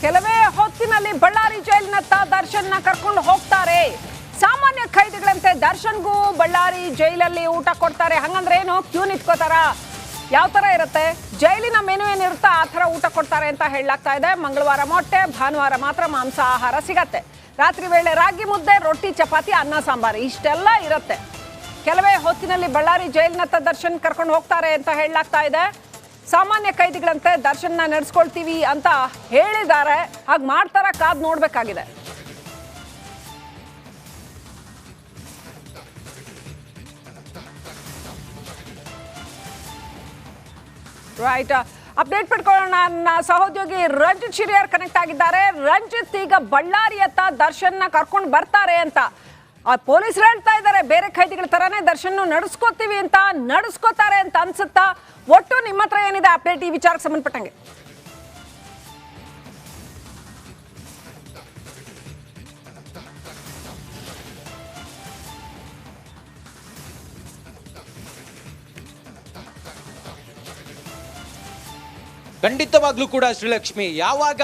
ಕೆಲವೇ ಹೊತ್ತಿನಲ್ಲಿ ಬಳ್ಳಾರಿ ಜೈಲಿನತ್ತ ದರ್ಶನ್ನ ಕರ್ಕೊಂಡು ಹೋಗ್ತಾರೆ. ಸಾಮಾನ್ಯ ಖೈದಿಗಳಂತೆ ದರ್ಶನ್ಗೂ ಬಳ್ಳಾರಿ ಜೈಲಲ್ಲಿ ಊಟ ಕೊಡ್ತಾರೆ. ಹಂಗಂದ್ರೆ ಏನು, ಕ್ಯೂ ನಿಂತ್ಕೋತಾರ? ಯಾವ ತರ ಇರುತ್ತೆ ಜೈಲಿನ ಮೆನು ಏನಿರುತ್ತಾ ಆ ತರ ಊಟ ಕೊಡ್ತಾರೆ ಅಂತ ಹೇಳಲಾಗ್ತಾ ಇದೆ. ಮಂಗಳವಾರ ಮೊಟ್ಟೆ, ಭಾನುವಾರ ಮಾತ್ರ ಮಾಂಸಾಹಾರ ಸಿಗತ್ತೆ. ರಾತ್ರಿ ವೇಳೆ ರಾಗಿ ಮುದ್ದೆ, ರೊಟ್ಟಿ, ಚಪಾತಿ, ಅನ್ನ, ಸಾಂಬಾರು ಇಷ್ಟೆಲ್ಲ ಇರುತ್ತೆ. ಕೆಲವೇ ಹೊತ್ತಿನಲ್ಲಿ ಬಳ್ಳಾರಿ ಜೈಲಿನತ್ತ ದರ್ಶನ್ ಕರ್ಕೊಂಡು ಹೋಗ್ತಾರೆ ಅಂತ ಹೇಳಲಾಗ್ತಾ ಇದೆ. ಸಾಮಾನ್ಯ ಖೈದಿಗಳಂತೆ ದರ್ಶನ ನಡೆಸ್ಕೊಳ್ತೀವಿ ಅಂತ ಹೇಳಿದ್ದಾರೆ. ಹಾಗೆ ಮಾಡ್ತಾರ, ಕಾದ್ ನೋಡ್ಬೇಕಾಗಿದೆ. Right, update ಪಡ್ಕೊಳ್ಳೋಣ. ನನ್ನ ಸಹೋದ್ಯೋಗಿ ರಂಜಿತ್ ಶಿರಿಯಾರ್ ಕನೆಕ್ಟ್ ಆಗಿದ್ದಾರೆ. ರಂಜಿತ್, ಈಗ ಬಳ್ಳಾರಿಯತ್ತ ದರ್ಶನ್ನ ಕರ್ಕೊಂಡು ಬರ್ತಾರೆ ಅಂತ ಪೊಲೀಸರು ಹೇಳ್ತಾ ಇದ್ದಾರೆ. ಬೇರೆ ಖೈದಿಗಳ ತರಾನೇ ದರ್ಶನ ನಡೆಸ್ಕೋತೀವಿ ಅಂತ, ನಡೆಸ್ಕೋತಾರೆ ಅಂತ ಅನ್ಸುತ್ತಾ? ಒಟ್ಟು ನಿಮ್ಮ ಹತ್ರ ಏನಿದೆ ಅಪ್ಡೇಟ್ ಈ ವಿಚಾರಕ್ಕೆ ಸಂಬಂಧಪಟ್ಟಂಗೆ? ಖಂಡಿತವಾಗ್ಲೂ ಕೂಡ ಶ್ರೀಲಕ್ಷ್ಮಿ, ಯಾವಾಗ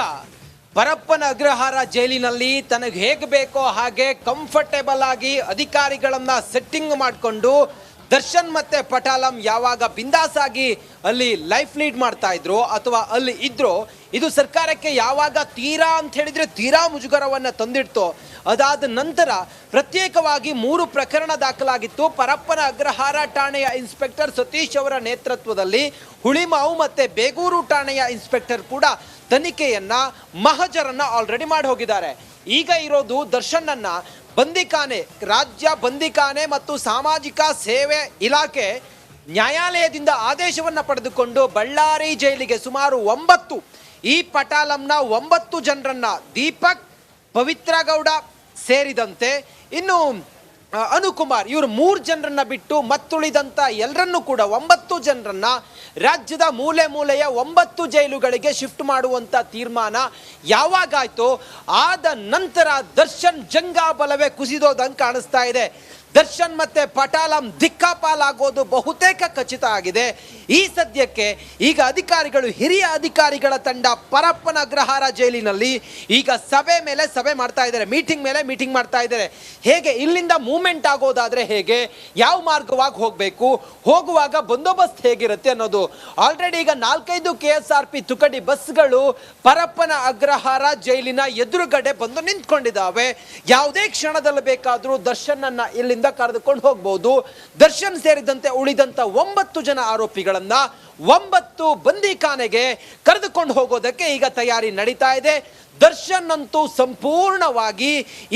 ಪರಪ್ಪನ ಅಗ್ರಹಾರ ಜೈಲಿನಲ್ಲಿ ತನಗೆ ಹೇಗೆ ಬೇಕೋ ಹಾಗೆ ಕಂಫರ್ಟೇಬಲ್ ಆಗಿ ಅಧಿಕಾರಿಗಳನ್ನ ಸೆಟ್ಟಿಂಗ್ ಮಾಡಿಕೊಂಡು ದರ್ಶನ್ ಮತ್ತೆ ಪಟಾಲಂ ಯಾವಾಗ ಬಿಂದಾಸ್ ಆಗಿ ಅಲ್ಲಿ ಲೈಫ್ ಲೀಡ್ ಮಾಡ್ತಾ ಇದ್ರು ಅಥವಾ ಅಲ್ಲಿ ಇದ್ರು, ಇದು ಸರ್ಕಾರಕ್ಕೆ ಯಾವಾಗ ತೀರಾ ಅಂತ ಹೇಳಿದ್ರೆ ತೀರಾ ಮುಜುಗರವನ್ನ ತಂದಿಡ್ತು. ಅದಾದ ನಂತರ ಪ್ರತ್ಯೇಕವಾಗಿ 3 ಪ್ರಕರಣ ದಾಖಲಾಗಿತ್ತು. ಪರಪ್ಪನ ಅಗ್ರಹಾರ ಠಾಣೆಯ ಇನ್ಸ್ಪೆಕ್ಟರ್ ಸತೀಶ್ ಅವರ ನೇತೃತ್ವದಲ್ಲಿ ಹುಳಿಮಾವು ಮತ್ತೆ ಬೇಗೂರು ಠಾಣೆಯ ಇನ್ಸ್ಪೆಕ್ಟರ್ ಕೂಡ ತನಿಖೆಯನ್ನ ಮಹಜರನ್ನ ಆಲ್ರೆಡಿ ಮಾಡಿ ಹೋಗಿದ್ದಾರೆ. ಈಗ ಇರೋದು ದರ್ಶನ್ನನ್ನ ಬಂದಿಖಾನೆ, ರಾಜ್ಯ ಬಂದಿಖಾನೆ ಮತ್ತು ಸಾಮಾಜಿಕ ಸೇವೆ ಇಲಾಖೆ ನ್ಯಾಯಾಲಯದಿಂದ ಆದೇಶವನ್ನ ಪಡೆದುಕೊಂಡು ಬಳ್ಳಾರಿ ಜೈಲಿಗೆ ಸುಮಾರು 9 ಈ ಪಟಾಲಂನ 9 ಜನರನ್ನ, ದೀಪಕ್, ಪವಿತ್ರ ಗೌಡ ಸೇರಿದಂತೆ ಇನ್ನು ಅನುಕುಮಾರ್, ಇವರು 3 ಜನರನ್ನ ಬಿಟ್ಟು ಮತ್ತುಳಿದಂತ ಎಲ್ಲರನ್ನೂ ಕೂಡ 9 ಜನರನ್ನ ರಾಜ್ಯದ ಮೂಲೆ ಮೂಲೆಯ 9 ಜೈಲುಗಳಿಗೆ ಶಿಫ್ಟ್ ಮಾಡುವಂತ ತೀರ್ಮಾನ ಯಾವಾಗಾಯ್ತೋ ಆದ ನಂತರ ದರ್ಶನ್ ಜಂಗಾಬಲವೇ ಕುಸಿದೋದಂಗೆ ಕಾಣಿಸ್ತಾ ಇದೆ. ದರ್ಶನ್ ಮತ್ತೆ ಪಟಾಲಂ ದಿಕ್ಕಾಪಾಲಾಗೋದು ಬಹುತೇಕ ಖಚಿತ ಆಗಿದೆ. ಈ ಸದ್ಯಕ್ಕೆ ಈಗ ಅಧಿಕಾರಿಗಳು, ಹಿರಿಯ ಅಧಿಕಾರಿಗಳ ತಂಡ ಪರಪ್ಪನ ಅಗ್ರಹಾರ ಜೈಲಿನಲ್ಲಿ ಈಗ ಸಭೆ ಮೇಲೆ ಸಭೆ ಮಾಡ್ತಾ ಇದ್ದಾರೆ, ಮೀಟಿಂಗ್ ಮೇಲೆ ಮೀಟಿಂಗ್ ಮಾಡ್ತಾ ಇದ್ದಾರೆ. ಹೇಗೆ ಇಲ್ಲಿಂದ ಮೂವ್ಮೆಂಟ್ ಆಗೋದಾದ್ರೆ ಹೇಗೆ, ಯಾವ ಮಾರ್ಗವಾಗಿ ಹೋಗಬೇಕು, ಹೋಗುವಾಗ ಬಂದೋಬಸ್ತ್ ಹೇಗಿರುತ್ತೆ ಅನ್ನೋದು. ಆಲ್ರೆಡಿ ಈಗ 4-5 KSRP ತುಕಡಿ ಬಸ್ಗಳು ಪರಪ್ಪನ ಅಗ್ರಹಾರ ಜೈಲಿನ ಎದುರುಗಡೆ ಬಂದು ನಿಂತ್ಕೊಂಡಿದ್ದಾವೆ. ಯಾವುದೇ ಕ್ಷಣದಲ್ಲಿ ಬೇಕಾದರೂ ದರ್ಶನ್ ಇಲ್ಲಿಂದ ಕರೆದುಕೊಂಡು ಹೋಗಬಹುದು. ದರ್ಶನ್ ಸೇರಿದಂತೆ ಉಳಿದಂತ 9 ಜನ ಆರೋಪಿಗಳನ್ನ 9 ಬಂದಿಖಾನೆಗೆ ಕರೆದುಕೊಂಡು ಹೋಗೋದಕ್ಕೆ ಈಗ ತಯಾರಿ ನಡೀತಾ ಇದೆ. ದರ್ಶನ್ ಅಂತೂ ಸಂಪೂರ್ಣವಾಗಿ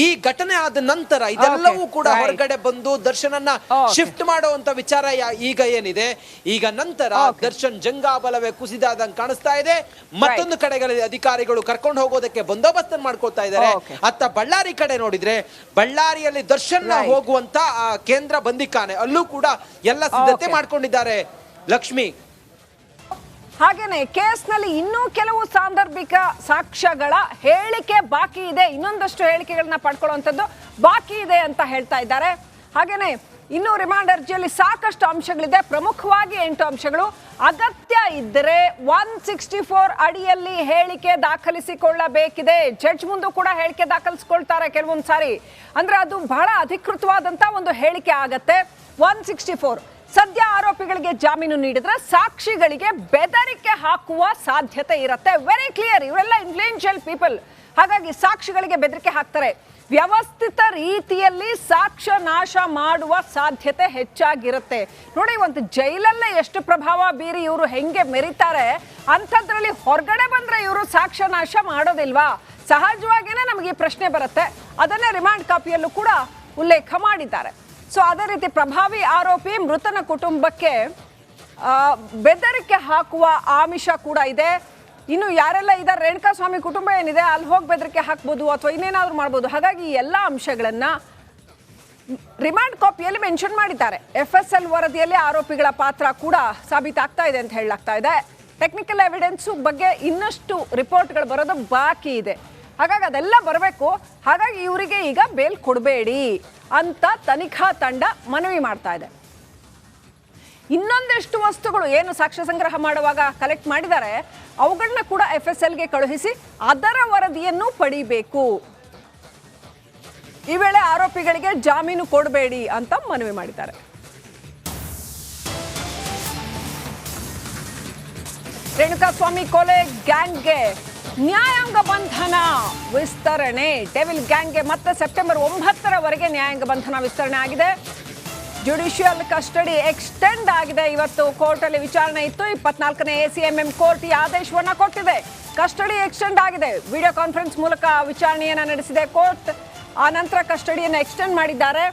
ಈ ಘಟನೆ ಆದ ನಂತರ ಇದೆಲ್ಲವೂ ಕೂಡ ಹೊರಗಡೆ ಬಂದು ದರ್ಶನನ್ನ ಶಿಫ್ಟ್ ಮಾಡುವಂತ ವಿಚಾರ ಈಗ ಏನಿದೆ, ಈಗ ನಂತರ ದರ್ಶನ್ ಜಂಗಾಬಲವೇ ಕುಸಿದಾದಂಗೆ ಕಾಣಿಸ್ತಾ ಇದೆ. ಮತ್ತೊಂದು ಕಡೆಗಳಲ್ಲಿ ಅಧಿಕಾರಿಗಳು ಕರ್ಕೊಂಡು ಹೋಗೋದಕ್ಕೆ ಬಂದೋಬಸ್ತ್ ಮಾಡ್ಕೊಳ್ತಾ ಇದ್ದಾರೆ. ಅತ್ತ ಬಳ್ಳಾರಿ ಕಡೆ ನೋಡಿದ್ರೆ, ಬಳ್ಳಾರಿಯಲ್ಲಿ ದರ್ಶನ್ ಹೋಗುವಂತ ಕೇಂದ್ರ ಬಂದಿಖಾನೆ ಅಲ್ಲೂ ಕೂಡ ಎಲ್ಲ ಸಿದ್ಧತೆ ಮಾಡ್ಕೊಂಡಿದ್ದಾರೆ ಲಕ್ಷ್ಮಿ. ಹಾಗೇನೆ ಕೇಸ್ನಲ್ಲಿ ಇನ್ನೂ ಕೆಲವು ಸಾಂದರ್ಭಿಕ ಸಾಕ್ಷ್ಯಗಳ ಹೇಳಿಕೆ ಬಾಕಿ ಇದೆ, ಇನ್ನೊಂದಷ್ಟು ಹೇಳಿಕೆಗಳನ್ನ ಪಡ್ಕೊಳ್ಳುವಂಥದ್ದು ಬಾಕಿ ಇದೆ ಅಂತ ಹೇಳ್ತಾ ಇದ್ದಾರೆ. ಹಾಗೇನೆ ಇನ್ನು ರಿಮಾಂಡ್ ಅರ್ಜಿಯಲ್ಲಿ ಸಾಕಷ್ಟು ಅಂಶಗಳಿದೆ, ಪ್ರಮುಖವಾಗಿ 8 ಅಂಶಗಳು. ಅಗತ್ಯ ಇದ್ದರೆ 164 ಅಡಿಯಲ್ಲಿ ಹೇಳಿಕೆ ದಾಖಲಿಸಿಕೊಳ್ಳಬೇಕಿದೆ. ಜಡ್ಜ್ ಮುಂದೆ ಕೂಡ ಹೇಳಿಕೆ ದಾಖಲಿಸಿಕೊಳ್ತಾರೆ ಕೆಲವೊಂದು ಸಾರಿ. ಅಂದ್ರೆ ಅದು ಬಹಳ ಅಧಿಕೃತವಾದಂತ ಒಂದು ಹೇಳಿಕೆ ಆಗತ್ತೆ. 164 ಸದ್ಯ ಆರೋಪಿಗಳಿಗೆ ಜಾಮೀನು ನೀಡಿದ್ರೆ ಸಾಕ್ಷಿಗಳಿಗೆ ಬೆದರಿಕೆ ಹಾಕುವ ಸಾಧ್ಯತೆ ಇರುತ್ತೆ. ವೆರಿ ಕ್ಲಿಯರ್, ಇವರೆಲ್ಲ ಇನ್ಫ್ಲೂಯೆನ್ಷಿಯಲ್ ಪೀಪಲ್, ಹಾಗಾಗಿ ಸಾಕ್ಷಿಗಳಿಗೆ ಬೆದರಿಕೆ ಹಾಕ್ತಾರೆ. ವ್ಯವಸ್ಥಿತ ರೀತಿಯಲ್ಲಿ ಸಾಕ್ಷ್ಯ ನಾಶ ಮಾಡುವ ಸಾಧ್ಯತೆ ಹೆಚ್ಚಾಗಿರುತ್ತೆ. ನೋಡಿ, ಒಂದು ಜೈಲಲ್ಲೇ ಎಷ್ಟು ಪ್ರಭಾವ ಬೀರಿ ಇವರು ಹೆಂಗೆ ಮೆರಿತಾರೆ, ಅಂಥದ್ರಲ್ಲಿ ಹೊರಗಡೆ ಬಂದ್ರೆ ಇವರು ಸಾಕ್ಷ್ಯ ನಾಶ ಮಾಡೋದಿಲ್ವಾ? ಸಹಜವಾಗಿಯೇ ನಮಗೆ ಈ ಪ್ರಶ್ನೆ ಬರುತ್ತೆ. ಅದನ್ನೇ ರಿಮಾಂಡ್ ಕಾಪಿಯಲ್ಲೂ ಕೂಡ ಉಲ್ಲೇಖ ಮಾಡಿದ್ದಾರೆ. ಸೊ ಅದೇ ರೀತಿ ಪ್ರಭಾವಿ ಆರೋಪಿ ಮೃತನ ಕುಟುಂಬಕ್ಕೆ ಬೆದರಿಕೆ ಹಾಕುವ ಆಮಿಷ ಕೂಡ ಇದೆ. ಇನ್ನು ಯಾರೆಲ್ಲ ಇದ್ದಾರೆ, ರೇಣುಕಾಸ್ವಾಮಿ ಕುಟುಂಬ ಏನಿದೆ ಅಲ್ಲಿ ಹೋಗಿ ಬೆದರಿಕೆ ಹಾಕ್ಬೋದು ಅಥವಾ ಇನ್ನೇನಾದ್ರೂ ಮಾಡ್ಬೋದು. ಹಾಗಾಗಿ ಎಲ್ಲ ಅಂಶಗಳನ್ನ ರಿಮಾಂಡ್ ಕಾಪಿಯಲ್ಲಿ ಮೆನ್ಷನ್ ಮಾಡಿದ್ದಾರೆ. FSL ವರದಿಯಲ್ಲಿ ಆರೋಪಿಗಳ ಪಾತ್ರ ಕೂಡ ಸಾಬೀತಾಗ್ತಾ ಇದೆ ಅಂತ ಹೇಳಲಾಗ್ತಾ ಇದೆ. ಟೆಕ್ನಿಕಲ್ ಎವಿಡೆನ್ಸ್ ಬಗ್ಗೆ ಇನ್ನಷ್ಟು ರಿಪೋರ್ಟ್ಗಳು ಬರೋದು ಬಾಕಿ ಇದೆ. ಹಾಗಾಗಿ ಅದೆಲ್ಲ ಬರಬೇಕು. ಹಾಗಾಗಿ ಇವರಿಗೆ ಈಗ ಬೇಲ್ ಕೊಡಬೇಡಿ ಅಂತ ತನಿಖಾ ತಂಡ ಮನವಿ ಮಾಡ್ತಾ ಇದೆ. ಇನ್ನೊಂದಷ್ಟು ವಸ್ತುಗಳು ಏನು ಸಾಕ್ಷ್ಯ ಸಂಗ್ರಹ ಮಾಡುವಾಗ ಕಲೆಕ್ಟ್ ಮಾಡಿದ್ದಾರೆ ಅವುಗಳನ್ನ ಕೂಡ FSLಗೆ ಕಳುಹಿಸಿ ಅದರ ವರದಿಯನ್ನು ಪಡಿಬೇಕು. ಈ ವೇಳೆ ಆರೋಪಿಗಳಿಗೆ ಜಾಮೀನು ಕೊಡಬೇಡಿ ಅಂತ ಮನವಿ ಮಾಡಿದ್ದಾರೆ. ರೇಣುಕಾಸ್ವಾಮಿ ಕೊಲೆ ಗ್ಯಾಂಗ್ಗೆ ನ್ಯಾಯಾಂಗ ಬಂಧನ ವಿಸ್ತರಣೆ. ಡೆವಿಲ್ ಗ್ಯಾಂಗ್ಗೆ ಮತ್ತೆ ಸೆಪ್ಟೆಂಬರ್ 9ರವರೆಗೆ ನ್ಯಾಯಾಂಗ ಬಂಧನ ವಿಸ್ತರಣೆ ಆಗಿದೆ. ಜುಡಿಷಿಯಲ್ ಕಸ್ಟಡಿ ಎಕ್ಸ್ಟೆಂಡ್ ಆಗಿದೆ. ಇವತ್ತು ಕೋರ್ಟಲ್ಲಿ ವಿಚಾರಣೆ ಇತ್ತು. 24ನೇ ACMM ಕೋರ್ಟ್ ಈ ಆದೇಶವನ್ನ ಕೊಟ್ಟಿದೆ. ಕಸ್ಟಡಿ ಎಕ್ಸ್ಟೆಂಡ್ ಆಗಿದೆ. ವಿಡಿಯೋ ಕಾನ್ಫರೆನ್ಸ್ ಮೂಲಕ ವಿಚಾರಣೆಯನ್ನ ನಡೆಸಿದೆ ಕೋರ್ಟ್. ಆ ನಂತರ ಕಸ್ಟಡಿಯನ್ನು ಎಕ್ಸ್ಟೆಂಡ್ ಮಾಡಿದ್ದಾರೆ.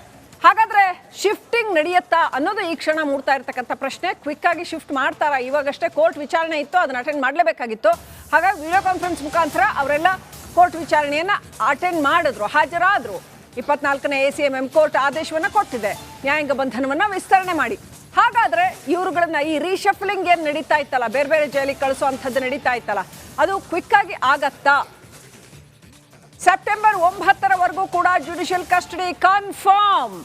ಹಾಗಾದ್ರೆ ಶಿಫ್ಟಿಂಗ್ ನಡೆಯುತ್ತಾ ಅನ್ನೋದು ಈ ಕ್ಷಣ ಮೂಡ್ತಾ ಇರ್ತಕ್ಕಂಥ ಪ್ರಶ್ನೆ. ಕ್ವಿಕ್ ಆಗಿ ಶಿಫ್ಟ್ ಮಾಡ್ತಾರಾ? ಇವಾಗಷ್ಟೇ ಕೋರ್ಟ್ ವಿಚಾರಣೆ ಇತ್ತು, ಅದನ್ನ ಅಟೆಂಡ್ ಮಾಡಲೇಬೇಕಾಗಿತ್ತು. ಹಾಗಾಗಿ ವಿಡಿಯೋ ಕಾನ್ಫರೆನ್ಸ್ ಮುಖಾಂತರ ಅವರೆಲ್ಲ ಕೋರ್ಟ್ ವಿಚಾರಣೆಯನ್ನ ಅಟೆಂಡ್ ಮಾಡಿದ್ರು, ಹಾಜರಾದ್ರು. 24ನೇ ACMM ಕೋರ್ಟ್ ಆದೇಶವನ್ನ ಕೊಟ್ಟಿದೆ ನ್ಯಾಯಾಂಗ ಬಂಧನವನ್ನ ವಿಸ್ತರಣೆ ಮಾಡಿ. ಹಾಗಾದ್ರೆ ಇವರುಗಳನ್ನ ಈ ರೀಶಫ್ಲಿಂಗ್ ಏನ್ ನಡೀತಾ ಇತ್ತಲ್ಲ, ಬೇರೆ ಬೇರೆ ಜೈಲಿಗೆ ಕಳಿಸುವಂಥದ್ದು ನಡೀತಾ ಇತ್ತಲ್ಲ, ಅದು ಕ್ವಿಕ್ ಆಗಿ ಆಗತ್ತಾ? ಸೆಪ್ಟೆಂಬರ್ 9ರವರೆಗೂ ಕೂಡ ಜುಡಿಷಿಯಲ್ ಕಸ್ಟಡಿ ಕನ್ಫರ್ಮ್.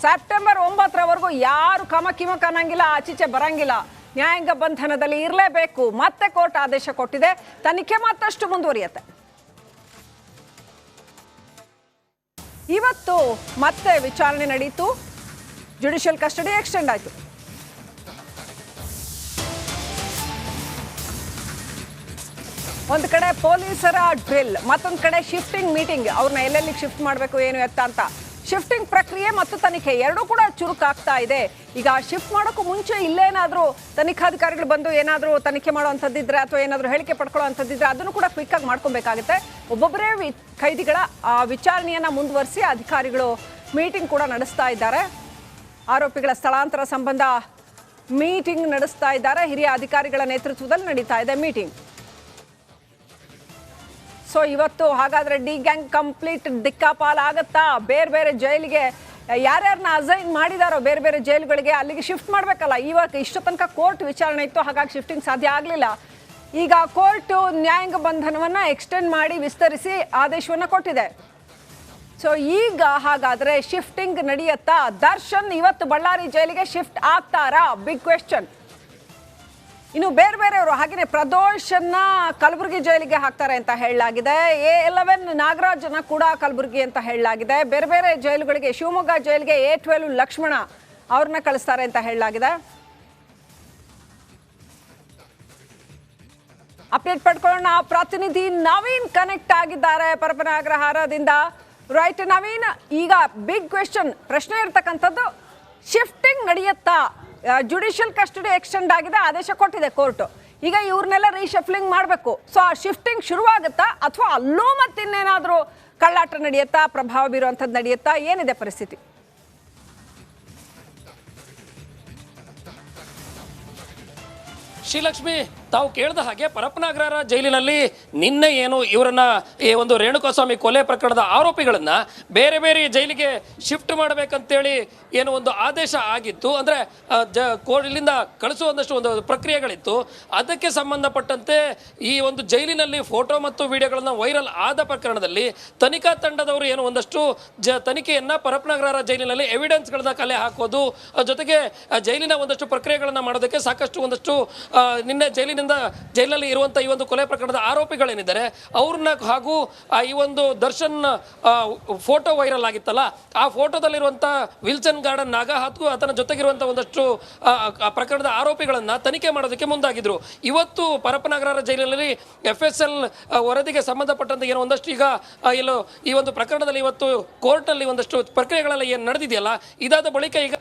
ಸೆಪ್ಟೆಂಬರ್ 9ರವರೆಗೂ ಯಾರು ಕಮಕಿಮಕ್ ಅನ್ನಂಗಿಲ್ಲ, ಆಚೀಚೆ ಬರಂಗಿಲ್ಲ. ನ್ಯಾಯಾಂಗ ಬಂಧನದಲ್ಲಿ ಇರಲೇಬೇಕು. ಮತ್ತೆ ಕೋರ್ಟ್ ಆದೇಶ ಕೊಟ್ಟಿದೆ. ತನಿಖೆ ಮತ್ತಷ್ಟು ಮುಂದುವರಿಯುತ್ತೆ. ಇವತ್ತು ಮತ್ತೆ ವಿಚಾರಣೆ ನಡೀತು. ಜುಡಿಷಿಯಲ್ ಕಸ್ಟಡಿ ಎಕ್ಸ್ಟೆಂಡ್ ಆಯಿತು. ಒಂದು ಕಡೆ ಪೊಲೀಸರ ಡ್ರಿಲ್, ಮತ್ತೊಂದು ಕಡೆ ಶಿಫ್ಟಿಂಗ್ ಮೀಟಿಂಗ್. ಅವ್ರನ್ನ ಎಲ್ಲೆಲ್ಲಿ ಶಿಫ್ಟ್ ಮಾಡಬೇಕು ಏನು ಎತ್ತ ಅಂತ ಶಿಫ್ಟಿಂಗ್ ಪ್ರಕ್ರಿಯೆ ಮತ್ತು ತನಿಖೆ ಎರಡೂ ಕೂಡ ಚುರುಕಾಗ್ತಾ ಇದೆ. ಈಗ ಶಿಫ್ಟ್ ಮಾಡೋಕ್ಕೂ ಮುಂಚೆ ಇಲ್ಲೇನಾದರೂ ತನಿಖಾಧಿಕಾರಿಗಳು ಬಂದು ಏನಾದರೂ ತನಿಖೆ ಮಾಡುವಂಥದ್ದಿದ್ರೆ ಅಥವಾ ಏನಾದರೂ ಹೇಳಿಕೆ ಪಡ್ಕೊಳ್ಳೋವಂಥದ್ದಿದ್ರೆ ಅದನ್ನು ಕೂಡ ಕ್ವಿಕ್ಕಾಗಿ ಮಾಡ್ಕೊಬೇಕಾಗುತ್ತೆ. ಒಬ್ಬೊಬ್ಬರೇ ಖೈದಿಗಳ ವಿಚಾರಣೆಯನ್ನು ಮುಂದುವರಿಸಿ ಅಧಿಕಾರಿಗಳು ಮೀಟಿಂಗ್ ಕೂಡ ನಡೆಸ್ತಾ ಇದ್ದಾರೆ. ಆರೋಪಿಗಳ ಸ್ಥಳಾಂತರ ಸಂಬಂಧ ಮೀಟಿಂಗ್ ನಡೆಸ್ತಾ ಇದ್ದಾರೆ. ಹಿರಿಯ ಅಧಿಕಾರಿಗಳ ನೇತೃತ್ವದಲ್ಲಿ ನಡೀತಾ ಇದೆ ಮೀಟಿಂಗ್. ಸೊ ಇವತ್ತು ಹಾಗಾದ್ರೆ ಡಿ ಗ್ಯಾಂಗ್ ಕಂಪ್ಲೀಟ್ ದಿಕ್ಕಾಪಾಲ ಆಗತ್ತಾ? ಬೇರೆ ಬೇರೆ ಜೈಲಿಗೆ ಯಾರ್ಯಾರನ್ನ ಅಸೈನ್ ಮಾಡಿದಾರೋ ಬೇರೆ ಬೇರೆ ಜೈಲುಗಳಿಗೆ ಅಲ್ಲಿಗೆ ಶಿಫ್ಟ್ ಮಾಡಬೇಕಲ್ಲ. ಇವಾಗ ಇಷ್ಟು ತನಕ ಕೋರ್ಟ್ ವಿಚಾರಣೆ ಇತ್ತು, ಹಾಗಾಗಿ ಶಿಫ್ಟಿಂಗ್ ಸಾಧ್ಯ ಆಗಲಿಲ್ಲ. ಈಗ ಕೋರ್ಟ್ ನ್ಯಾಯಾಂಗ ಬಂಧನವನ್ನ ಎಕ್ಸ್ಟೆಂಡ್ ಮಾಡಿ ವಿಸ್ತರಿಸಿ ಆದೇಶವನ್ನ ಕೊಟ್ಟಿದೆ. ಸೊ ಈಗ ಹಾಗಾದ್ರೆ ಶಿಫ್ಟಿಂಗ್ ನಡೆಯುತ್ತಾ? ದರ್ಶನ್ ಇವತ್ತು ಬಳ್ಳಾರಿ ಜೈಲಿಗೆ ಶಿಫ್ಟ್ ಆಗ್ತಾರಾ? Big question. ಇನ್ನು ಬೇರೆ ಬೇರೆಯವರು ಹಾಗೆಯೇ ಪ್ರದೋಷನ್ನ ಕಲಬುರಗಿ ಜೈಲಿಗೆ ಹಾಕ್ತಾರೆ ಅಂತ ಹೇಳಲಾಗಿದೆ. A11 ನಾಗರಾಜನ ಕೂಡ ಕಲಬುರಗಿ ಅಂತ ಹೇಳಲಾಗಿದೆ. ಬೇರೆ ಬೇರೆ ಜೈಲುಗಳಿಗೆ, ಶಿವಮೊಗ್ಗ ಜೈಲಿಗೆ A12 ಲಕ್ಷ್ಮಣ ಅವ್ರನ್ನ ಕಳಿಸ್ತಾರೆ ಅಂತ ಹೇಳಲಾಗಿದೆ. ಅಪ್ಡೇಟ್ ಪಡ್ಕೊಳ್ಳೋಣ. ಪ್ರತಿನಿಧಿ ನವೀನ್ ಕನೆಕ್ಟ್ ಆಗಿದ್ದಾರೆ ಪರಪ್ಪನ ಅಗ್ರಹಾರದಿಂದ. ರೈಟ್ ನವೀನ್, ಈಗ ಬಿಗ್ ಕ್ವೆಶ್ಚನ್ ಪ್ರಶ್ನೆ ಇರ್ತಕ್ಕಂಥದ್ದು, ಶಿಫ್ಟಿಂಗ್ ನಡೆಯುತ್ತಾ? ಜುಡಿಷಿಯಲ್ ಕಸ್ಟಡಿ ಎಕ್ಸ್ಟೆಂಡ್ ಆಗಿದೆ, ಆದೇಶ ಕೊಟ್ಟಿದೆ ಕೋರ್ಟ್. ಈಗ ಇವ್ರನ್ನೆಲ್ಲ ರೀಶಫ್ಲಿಂಗ್ ಮಾಡಬೇಕು. ಸೊ ಆ ಶಿಫ್ಟಿಂಗ್ ಶುರುವಾಗುತ್ತಾ ಅಥವಾ ಅಲ್ಲೂ ಮತ್ತಿನ್ನೇನಾದರೂ ಕಳ್ಳಾಟ ನಡೆಯುತ್ತಾ, ಪ್ರಭಾವ ಬೀರುವಂಥದ್ದು ನಡೆಯುತ್ತಾ? ಏನಿದೆ ಪರಿಸ್ಥಿತಿ? ಶ್ರೀಲಕ್ಷ್ಮಿ, ತಾವು ಕೇಳಿದ ಹಾಗೆ ಪರಪ್ಪನ ಅಗ್ರಹಾರ ಜೈಲಿನಲ್ಲಿ ನಿನ್ನೆ ಏನು ಇವರನ್ನ ಈ ಒಂದು ರೇಣುಕಾಸ್ವಾಮಿ ಕೊಲೆ ಪ್ರಕರಣದ ಆರೋಪಿಗಳನ್ನ ಬೇರೆ ಬೇರೆ ಜೈಲಿಗೆ ಶಿಫ್ಟ್ ಮಾಡಬೇಕಂತೇಳಿ ಏನು ಒಂದು ಆದೇಶ ಆಗಿತ್ತು. ಅಂದರೆ ಇಲ್ಲಿಂದ ಕಳಿಸುವಂದಷ್ಟು ಒಂದು ಪ್ರಕ್ರಿಯೆಗಳಿತ್ತು. ಅದಕ್ಕೆ ಸಂಬಂಧಪಟ್ಟಂತೆ ಈ ಒಂದು ಜೈಲಿನಲ್ಲಿ ಫೋಟೋ ಮತ್ತು ವಿಡಿಯೋಗಳನ್ನ ವೈರಲ್ ಆದ ಪ್ರಕರಣದಲ್ಲಿ ತನಿಖಾ ತಂಡದವರು ಏನು ಒಂದಷ್ಟು ತನಿಖೆಯನ್ನ ಪರಪ್ಪನ ಅಗ್ರಹಾರ ಜೈಲಿನಲ್ಲಿ ಎವಿಡೆನ್ಸ್ಗಳನ್ನ ಕಲೆ ಹಾಕೋದು, ಜೊತೆಗೆ ಜೈಲಿನ ಒಂದಷ್ಟು ಪ್ರಕ್ರಿಯೆಗಳನ್ನ ಮಾಡೋದಕ್ಕೆ ಸಾಕಷ್ಟು ಒಂದಷ್ಟು ನಿನ್ನೆ ಜೈಲಿನಲ್ಲಿ ಇರುವಂಥ ಈ ಒಂದು ಕೊಲೆ ಪ್ರಕರಣದ ಆರೋಪಿಗಳೇನಿದ್ದಾರೆ ಅವ್ರನ್ನ ಹಾಗೂ ಈ ಒಂದು ದರ್ಶನ್ ಫೋಟೋ ವೈರಲ್ ಆಗಿತ್ತಲ್ಲ, ಆ ಫೋಟೋದಲ್ಲಿರುವಂಥ ವಿಲ್ಸನ್ ಗಾರ್ಡನ್ ನಾಗ ಹಾಗೂ ಆತನ ಜೊತೆಗಿರುವಂಥ ಒಂದಷ್ಟು ಪ್ರಕರಣದ ಆರೋಪಿಗಳನ್ನ ತನಿಖೆ ಮಾಡೋದಕ್ಕೆ ಮುಂದಾಗಿದ್ರು. ಇವತ್ತು ಪರಪ್ಪನ ಅಗ್ರಹಾರ ಜೈಲಿನಲ್ಲಿ FSL ವರದಿಗೆ ಸಂಬಂಧಪಟ್ಟಂತೆ ಏನೋ ಒಂದಷ್ಟು ಈಗ ಎಲ್ಲೋ ಈ ಒಂದು ಪ್ರಕರಣದಲ್ಲಿ ಇವತ್ತು ಕೋರ್ಟ್ನಲ್ಲಿ ಒಂದಷ್ಟು ಪ್ರಕ್ರಿಯೆಗಳೆಲ್ಲ ಏನು ನಡೆದಿದೆಯಲ್ಲ, ಇದಾದ ಬಳಿಕ ಈಗ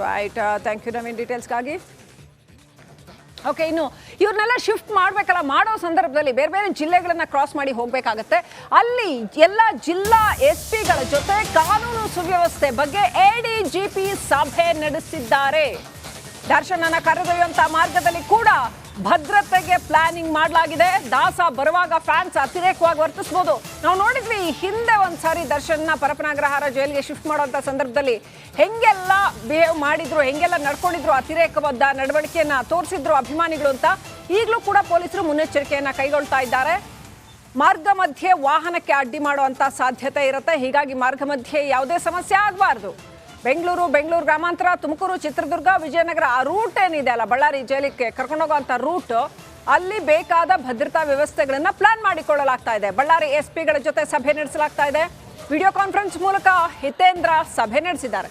ರೈಟ್. ಥ್ಯಾಂಕ್ ಯು ನವೀನ್ ಡೀಟೇಲ್ಸ್ಗಾಗಿ. ಓಕೆ, ಇನ್ನು ಇವ್ರನ್ನೆಲ್ಲ ಶಿಫ್ಟ್ ಮಾಡಬೇಕಲ್ಲ, ಮಾಡೋ ಸಂದರ್ಭದಲ್ಲಿ ಬೇರೆ ಬೇರೆ ಜಿಲ್ಲೆಗಳನ್ನ ಕ್ರಾಸ್ ಮಾಡಿ ಹೋಗಬೇಕಾಗತ್ತೆ. ಅಲ್ಲಿ ಎಲ್ಲ ಜಿಲ್ಲಾ SP ಗಳ ಜೊತೆ ಕಾನೂನು ಸುವ್ಯವಸ್ಥೆ ಬಗ್ಗೆ ADGP ಸಭೆ ನಡೆಸಿದ್ದಾರೆ. ದರ್ಶನನ ಕರೆದೊಯ್ಯುವಂತ ಮಾರ್ಗದಲ್ಲಿ ಕೂಡ ಭದ್ರತೆಗೆ ಪ್ಲಾನಿಂಗ್ ಮಾಡಲಾಗಿದೆ. ದಾಸ ಬರುವಾಗ ಫ್ಯಾನ್ಸ್ ಅತಿರೇಕವಾಗಿ ವರ್ತಿಸಬಹುದು. ನಾವು ನೋಡಿದ್ವಿ ಹಿಂದೆ ಒಂದ್ಸಾರಿ ದರ್ಶನ್ನ ಪರಪ್ಪನ ಅಗ್ರಹಾರ ಜೈಲಿಗೆ ಶಿಫ್ಟ್ ಮಾಡುವಂತ ಸಂದರ್ಭದಲ್ಲಿ ಹೆಂಗೆಲ್ಲ ಬಿಹೇವ್ ಮಾಡಿದ್ರು, ಹೆಂಗೆಲ್ಲ ನಡ್ಕೊಂಡಿದ್ರು, ಅತಿರೇಕವಾದ ನಡವಳಿಕೆಯನ್ನ ತೋರಿಸಿದ್ರು ಅಭಿಮಾನಿಗಳು ಅಂತ. ಈಗಲೂ ಕೂಡ ಪೊಲೀಸರು ಮುನ್ನೆಚ್ಚರಿಕೆಯನ್ನ ಕೈಗೊಳ್ತಾ ಇದ್ದಾರೆ. ಮಾರ್ಗ ಮಧ್ಯೆ ವಾಹನಕ್ಕೆ ಅಡ್ಡಿ ಮಾಡುವಂತ ಸಾಧ್ಯತೆ ಇರುತ್ತೆ. ಹೀಗಾಗಿ ಮಾರ್ಗ ಮಧ್ಯೆ ಯಾವುದೇ ಸಮಸ್ಯೆ ಆಗಬಾರ್ದು. ಬೆಂಗಳೂರು ಗ್ರಾಮಾಂತರ, ತುಮಕೂರು, ಚಿತ್ರದುರ್ಗ, ವಿಜಯನಗರ ಆ ರೂಟ್ ಏನಿದೆ ಅಲ್ಲ, ಬಳ್ಳಾರಿ ಜೈಲಿಗೆ ಕರ್ಕೊಂಡೋಗುವಂಥ ರೂಟ್, ಅಲ್ಲಿ ಬೇಕಾದ ಭದ್ರತಾ ವ್ಯವಸ್ಥೆಗಳನ್ನ ಪ್ಲಾನ್ ಮಾಡಿಕೊಳ್ಳಲಾಗ್ತಾ ಇದೆ. ಬಳ್ಳಾರಿ ಎಸ್ಪಿಗಳ ಜೊತೆ ಸಭೆ ನಡೆಸಲಾಗ್ತಾ ಇದೆ. ವಿಡಿಯೋ ಕಾನ್ಫರೆನ್ಸ್ ಮೂಲಕ ಹಿತೇಂದ್ರ ಸಭೆ ನಡೆಸಿದ್ದಾರೆ.